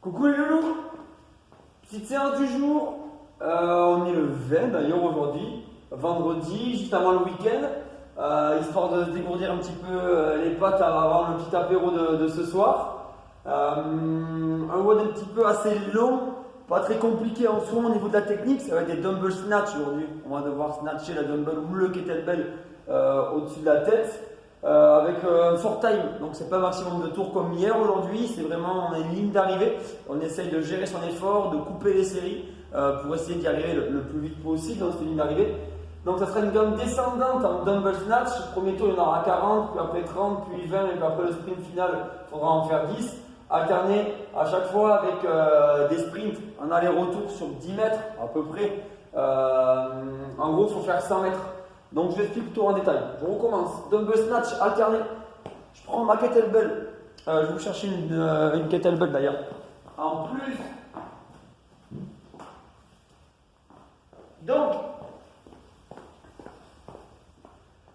Coucou les loulous, petite séance du jour, on est le 20 d'ailleurs aujourd'hui, vendredi, juste avant le week-end, histoire de se dégourdir un petit peu les pattes avant le petit apéro de ce soir. Un WOD un petit peu assez long, pas très compliqué en soi au niveau de la technique, ça va être des dumbbell snatch aujourd'hui. On va devoir snatcher la dumbbell ou le kettlebell au-dessus de la tête. Avec un fort time, donc c'est pas un maximum de tours comme hier aujourd'hui, c'est vraiment on a une ligne d'arrivée, on essaye de gérer son effort, de couper les séries pour essayer d'y arriver le plus vite possible dans cette ligne d'arrivée. Donc ça sera une gamme descendante en dumbbell snatch, le premier tour il y en aura 40, puis après 30, puis 20 et puis après le sprint final il faudra en faire 10, alterner à chaque fois avec des sprints en aller-retour sur 10 mètres à peu près, en gros il faut faire 100 mètres. Donc je vais expliquer tout en détail. Je recommence. Dumbbell snatch alterné. Je prends ma kettlebell. Je vais vous chercher une kettlebell d'ailleurs. En plus. Donc,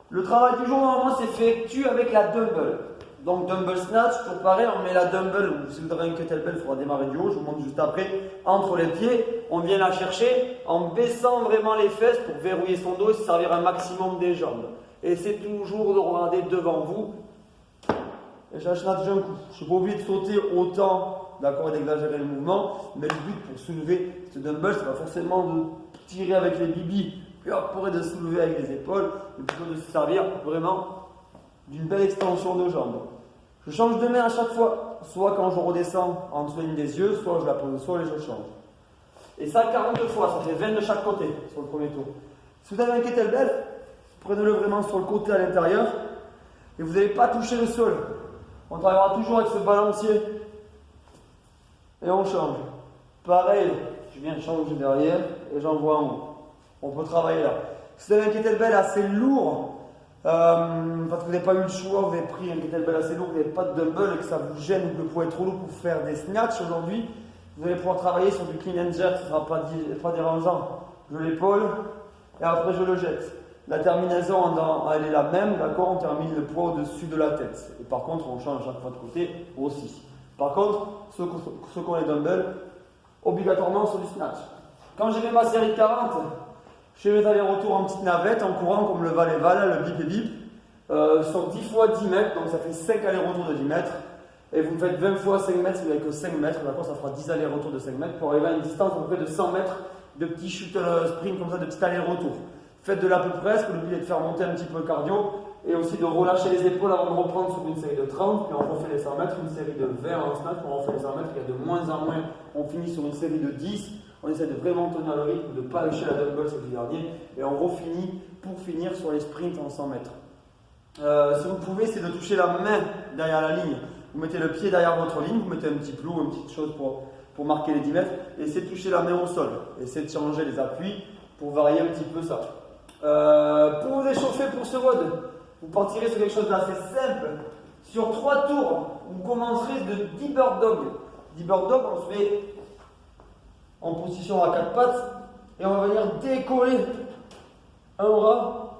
le travail du jour normalement s'effectue avec la dumbbell. Donc dumbbell snatch, toujours pareil, on met la dumbbell, si vous avez une kettlebell, il faudra démarrer du haut, je vous montre juste après, entre les pieds, on vient la chercher en baissant vraiment les fesses pour verrouiller son dos et se servir un maximum des jambes. Et c'est toujours de regarder devant vous. Et je la snatch d'un coup. Je ne suis pas obligé de sauter autant, d'accord, et d'exagérer le mouvement, mais le but pour soulever ce dumbbell, c'est pas forcément de tirer avec les bibis, puis après de soulever avec les épaules, mais plutôt de se servir vraiment d'une belle extension de jambes. Je change de main à chaque fois, soit quand je redescends en dessous de la ligne des yeux, soit je la pose au sol et je change. Et ça 42 fois, ça fait 20 de chaque côté sur le premier tour. Si vous avez un kettlebell, prenez-le vraiment sur le côté à l'intérieur et vous n'allez pas toucher le sol. On travaillera toujours avec ce balancier et on change. Pareil, je viens de changer derrière et j'envoie en haut. On peut travailler là. Si vous avez un kettlebell assez lourd, parce que vous n'avez pas eu le choix, vous avez pris un kettlebell assez lourd, vous n'avez pas de dumbbell et que ça vous gêne ou que le poids est trop lourd pour faire des snatchs aujourd'hui, vous allez pouvoir travailler sur du clean and jerk, ce ne sera pas dérangeant. Je l'épaule et après je le jette. La terminaison, elle est la même, d'accord, on termine le poids au-dessus de la tête. Et par contre, on change à chaque fois de côté aussi. Par contre, ceux qui ont les dumbbells, obligatoirement sur du snatch. Quand j'ai fait ma série de 40, je fais mes allers-retours en petite navette, en courant comme le val-et-val, le bip et bip, sur 10 fois 10 mètres, donc ça fait 5 allers-retours de 10 mètres. Et vous faites 20 fois 5 mètres, si vous n'avez que 5 mètres, d'accord, ça fera 10 allers-retours de 5 mètres pour arriver à une distance à peu près de 100 mètres de petits chutes sprint comme ça, de petits allers-retours. Faites de l'à peu près, le but est de faire monter un petit peu le cardio et aussi de relâcher les épaules avant de reprendre sur une série de 30, puis on refait les 100 mètres, une série de 20 en snatch, on refait les 100 mètres, et de moins en moins, on finit sur une série de 10. On essaie de vraiment tenir le rythme, de ne pas lâcher la dumbbell sur le dernier. Et on refinit pour finir sur les sprints en 100 mètres. Si vous pouvez, c'est de toucher la main derrière la ligne. Vous mettez le pied derrière votre ligne, vous mettez un petit clou, une petite chose pour marquer les 10 mètres. Et essayez de toucher la main au sol. Essayez de changer les appuis pour varier un petit peu ça. Pour vous échauffer pour ce WOD, vous partirez sur quelque chose d'assez simple. Sur 3 tours, vous commencerez de 10 bird dog. 10 bird dog, on se met en position à 4 pattes et on va venir décoller un bras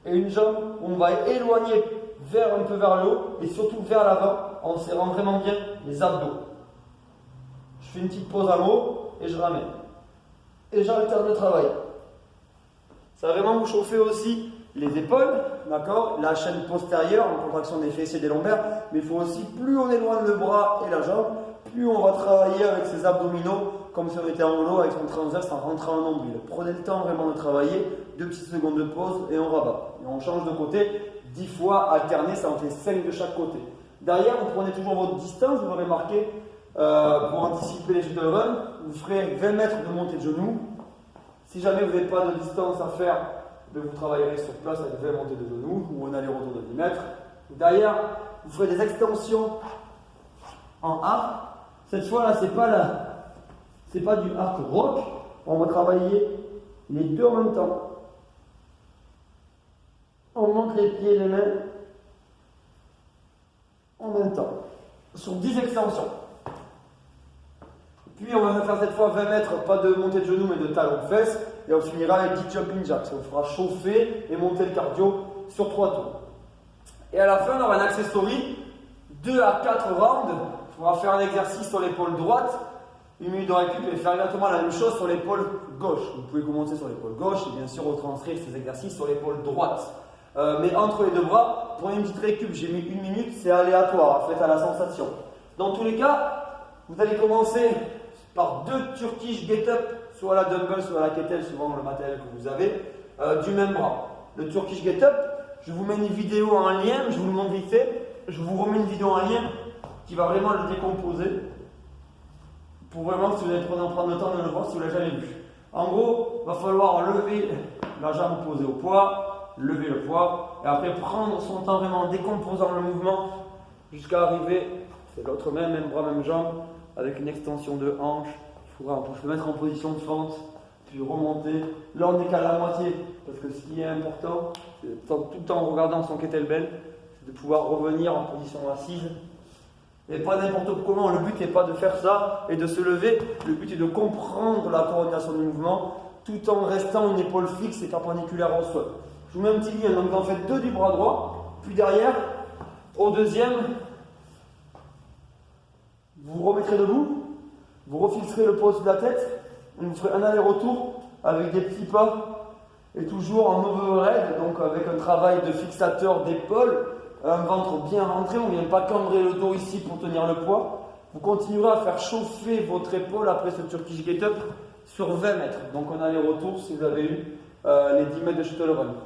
et une jambe. On va éloigner un peu vers le haut et surtout vers l'avant en serrant vraiment bien les abdos. Je fais une petite pause en haut et je ramène. Et j'alterne le travail. Ça va vraiment vous chauffer aussi les épaules, d'accord, la chaîne postérieure en contraction des fessiers et des lombaires. Mais il faut aussi, plus on éloigne le bras et la jambe, plus on va travailler avec ses abdominaux comme si on était en holo avec son transverse en rentrant en nombril. Prenez le temps vraiment de travailler, 2 petites secondes de pause et on rabat. Et on change de côté, 10 fois alterné, ça en fait 5 de chaque côté. Derrière, vous prenez toujours votre distance, vous l'aurez marqué, pour anticiper les shuttle run, vous ferez 20 mètres de montée de genoux. Si jamais vous n'avez pas de distance à faire, vous travaillerez sur place avec 20 montées de genoux ou un aller-retour de 10 mètres. Derrière, vous ferez des extensions en arc. Cette fois-là, c'est pas du arc rock. On va travailler les deux en même temps. On monte les pieds et les mains en même temps. Sur 10 extensions. Puis on va faire cette fois 20 mètres, pas de montée de genoux mais de talons-fesses. Et on finira avec 10 jumping jacks. Ça vous fera chauffer et monter le cardio sur 3 tours. Et à la fin, on aura un accessory 2 à 4 rounds. On va faire un exercice sur l'épaule droite 1 minute de récup et faire exactement la même chose sur l'épaule gauche. Vous pouvez commencer sur l'épaule gauche et bien sûr retranscrire ces exercices sur l'épaule droite. Mais entre les deux bras, pour une petite récup, j'ai mis 1 minute, c'est aléatoire, faites à la sensation. Dans tous les cas, vous allez commencer par 2 Turkish get-up, soit la dumbbell, soit la kettlebell, suivant le matériel que vous avez, du même bras. Le Turkish get-up, je vous mets une vidéo en lien, je vous le montre vite fait, je vous remets une vidéo en lien qui va vraiment le décomposer, pour vraiment, si vous allez prendre le temps de le voir, si vous ne l'avez jamais vu. En gros, il va falloir lever la jambe posée au poids, lever le poids, et après prendre son temps vraiment en décomposant le mouvement jusqu'à arriver, c'est l'autre main, même bras, même jambe, avec une extension de hanche. Il faudra se mettre en position de fente, puis remonter. Là, on décale la moitié, parce que ce qui est important, tout le temps en regardant son kettlebell, c'est de pouvoir revenir en position assise. Et pas n'importe comment, le but n'est pas de faire ça et de se lever, le but est de comprendre la coordination du mouvement tout en restant une épaule fixe et perpendiculaire au sol. Je vous mets un petit lien, donc vous en faites 2 du bras droit, puis derrière, au deuxième, vous remettrez debout, vous refixerez le poids au-dessus de la tête, et vous ferez un aller-retour avec des petits pas et toujours en overhead, donc avec un travail de fixateur d'épaule. Un ventre bien rentré, on ne vient pas cambrer le dos ici pour tenir le poids. Vous continuerez à faire chauffer votre épaule après ce Turkish Get Up sur 20 mètres. Donc on a les retours si vous avez eu les 10 mètres de shuttle run.